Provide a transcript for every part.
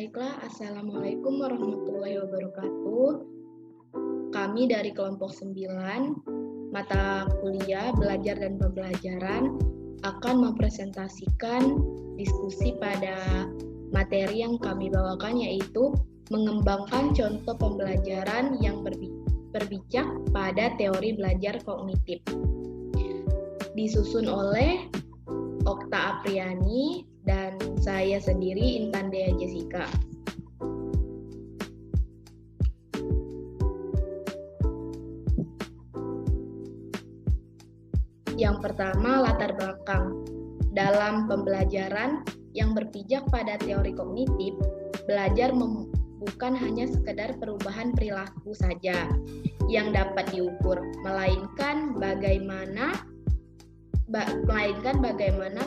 Baiklah, Assalamualaikum warahmatullahi wabarakatuh. Kami dari kelompok 9, mata kuliah Belajar dan Pembelajaran akan mempresentasikan diskusi pada materi yang kami bawakan, yaitu mengembangkan contoh pembelajaran yang berpijak pada teori belajar kognitif. Disusun oleh Okta Apriani dan saya sendiri, Intan Dea Jessica. Yang pertama, latar belakang. Dalam pembelajaran yang berpijak pada teori kognitif, belajar bukan hanya sekedar perubahan perilaku saja yang dapat diukur, melainkan bagaimana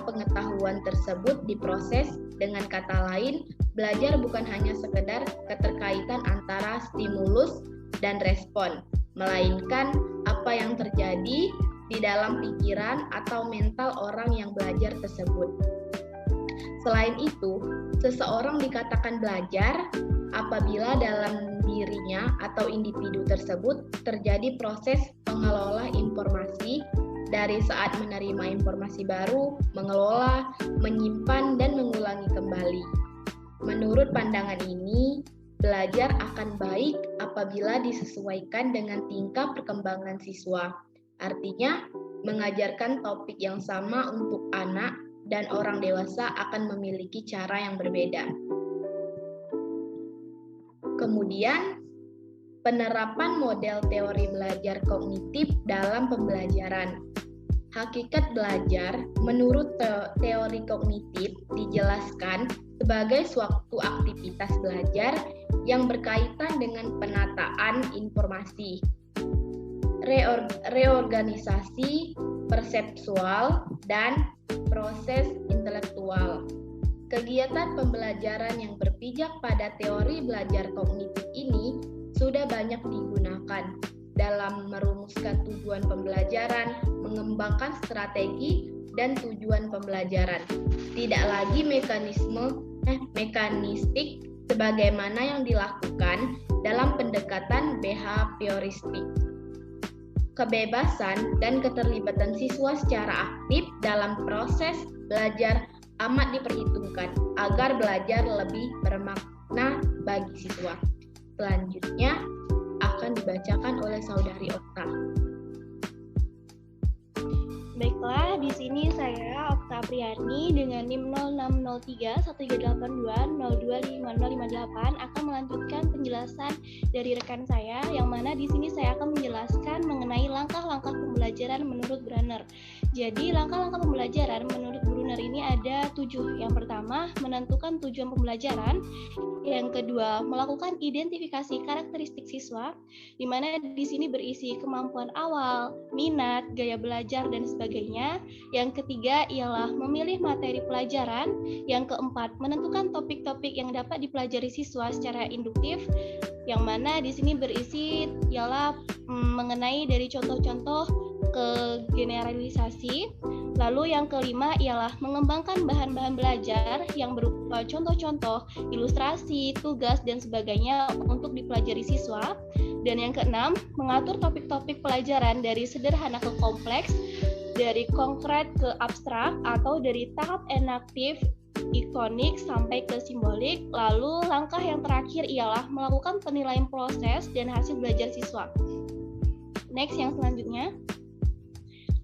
pengetahuan tersebut diproses. Dengan kata lain, belajar bukan hanya sekedar keterkaitan antara stimulus dan respon, melainkan apa yang terjadi di dalam pikiran atau mental orang yang belajar tersebut. Selain itu, seseorang dikatakan belajar apabila dalam dirinya atau individu tersebut terjadi proses pengelola informasi dari saat menerima informasi baru, mengelola, menyimpan, dan mengulangi kembali. Menurut pandangan ini, belajar akan baik apabila disesuaikan dengan tingkat perkembangan siswa. Artinya, mengajarkan topik yang sama untuk anak dan orang dewasa akan memiliki cara yang berbeda. Kemudian, penerapan model teori belajar kognitif dalam pembelajaran. Hakikat belajar menurut teori kognitif dijelaskan sebagai suatu aktivitas belajar yang berkaitan dengan penataan informasi, reorganisasi persepsual, dan proses intelektual. Kegiatan pembelajaran yang berpijak pada teori belajar kognitif ini sudah banyak digunakan dalam merumuskan tujuan pembelajaran, mengembangkan strategi dan tujuan pembelajaran. Tidak lagi mekanistik sebagaimana yang dilakukan dalam pendekatan behavioristik. Kebebasan dan keterlibatan siswa secara aktif dalam proses belajar amat diperhitungkan agar belajar lebih bermakna bagi siswa. Selanjutnya akan dibacakan oleh saudari Okta. Baiklah, di sini saya Okta Apriani dengan NIM 06031382025058 akan melanjutkan penjelasan dari rekan saya, yang mana di sini saya akan menjelaskan mengenai langkah-langkah pembelajaran menurut Brunner. Jadi, langkah-langkah pembelajaran menurut Brunner ini ada 7. Yang pertama, menentukan tujuan pembelajaran. Yang kedua, melakukan identifikasi karakteristik siswa, di mana di sini berisi kemampuan awal, minat, gaya belajar, dan sebagainya. Yang ketiga ialah memilih materi pelajaran. Yang keempat, menentukan topik-topik yang dapat dipelajari siswa secara induktif, yang mana di sini berisi ialah mengenai dari contoh-contoh ke generalisasi. Lalu yang kelima ialah mengembangkan bahan-bahan belajar yang berupa contoh-contoh, ilustrasi, tugas, dan sebagainya untuk dipelajari siswa. Dan yang keenam, mengatur topik-topik pelajaran dari sederhana ke kompleks, dari konkret ke abstrak, atau dari tahap enaktif, ikonik, sampai ke simbolik. Lalu langkah yang terakhir ialah melakukan penilaian proses dan hasil belajar siswa. Next, yang selanjutnya.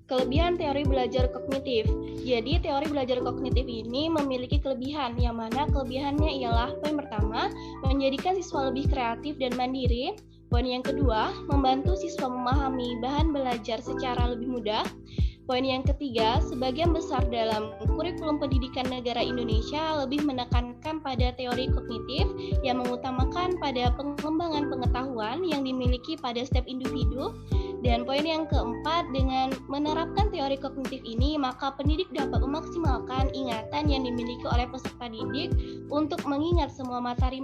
Kelebihan teori belajar kognitif. Jadi, teori belajar kognitif ini memiliki kelebihan, yang mana kelebihannya ialah poin pertama, menjadikan siswa lebih kreatif dan mandiri. Poin yang kedua, membantu siswa memahami bahan belajar secara lebih mudah. Poin yang ketiga, sebagian besar dalam kurikulum pendidikan negara Indonesia lebih menekankan pada teori kognitif yang mengutamakan pada pengembangan pengetahuan yang dimiliki pada setiap individu. Dan poin yang keempat, dengan menerapkan teori kognitif ini, maka pendidik dapat memaksimalkan ingatan yang dimiliki oleh peserta didik untuk mengingat semua materi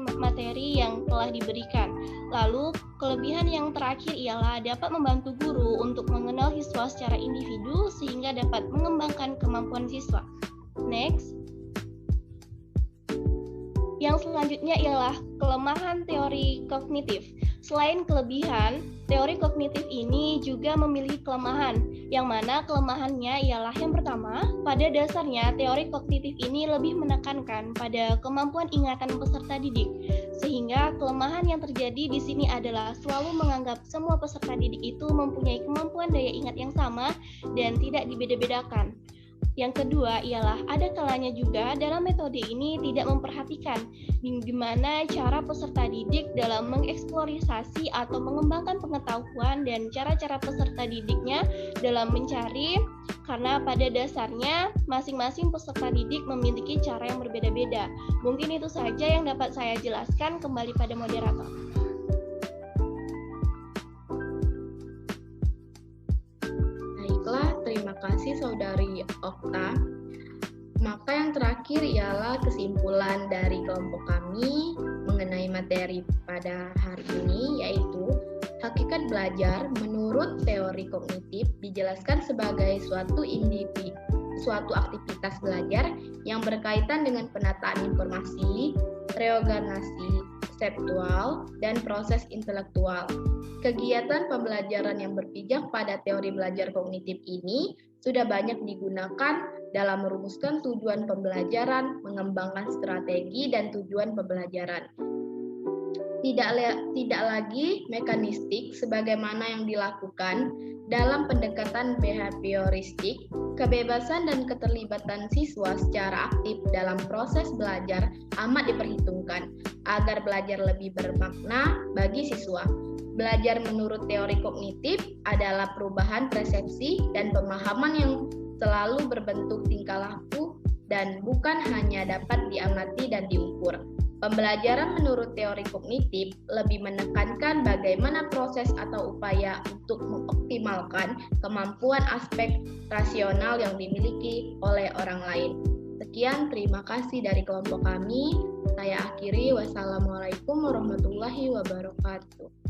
yang telah diberikan. Lalu, kelebihan yang terakhir ialah dapat membantu guru untuk mengenal siswa secara individu sehingga dapat mengembangkan kemampuan siswa. Next. Yang selanjutnya ialah kelemahan teori kognitif. Selain kelebihan, teori kognitif ini juga memiliki kelemahan, yang mana kelemahannya ialah yang pertama, pada dasarnya teori kognitif ini lebih menekankan pada kemampuan ingatan peserta didik, sehingga kelemahan yang terjadi di sini adalah selalu menganggap semua peserta didik itu mempunyai kemampuan daya ingat yang sama dan tidak dibeda-bedakan. Yang kedua ialah ada kalanya juga dalam metode ini tidak memperhatikan di mana cara peserta didik dalam mengeksplorasi atau mengembangkan pengetahuan dan cara-cara peserta didiknya dalam mencari, karena pada dasarnya masing-masing peserta didik memiliki cara yang berbeda-beda. Mungkin itu saja yang dapat saya jelaskan, kembali pada moderator. Terima kasih Saudari Okta. Maka yang terakhir ialah kesimpulan dari kelompok kami mengenai materi pada hari ini, yaitu hakikat belajar menurut teori kognitif dijelaskan sebagai suatu aktivitas belajar yang berkaitan dengan penataan informasi, reorganisasi konseptual, dan proses intelektual. Kegiatan pembelajaran yang berpijak pada teori belajar kognitif ini sudah banyak digunakan dalam merumuskan tujuan pembelajaran, mengembangkan strategi dan tujuan pembelajaran. Tidak lagi mekanistik sebagaimana yang dilakukan dalam pendekatan behavioristik. Kebebasan dan keterlibatan siswa secara aktif dalam proses belajar amat diperhitungkan agar belajar lebih bermakna bagi siswa. Belajar menurut teori kognitif adalah perubahan persepsi dan pemahaman yang selalu berbentuk tingkah laku dan bukan hanya dapat diamati dan diukur. Pembelajaran menurut teori kognitif lebih menekankan bagaimana proses atau upaya untuk mengoptimalkan kemampuan aspek rasional yang dimiliki oleh orang lain. Sekian, terima kasih dari kelompok kami. Saya akhiri, wassalamualaikum warahmatullahi wabarakatuh.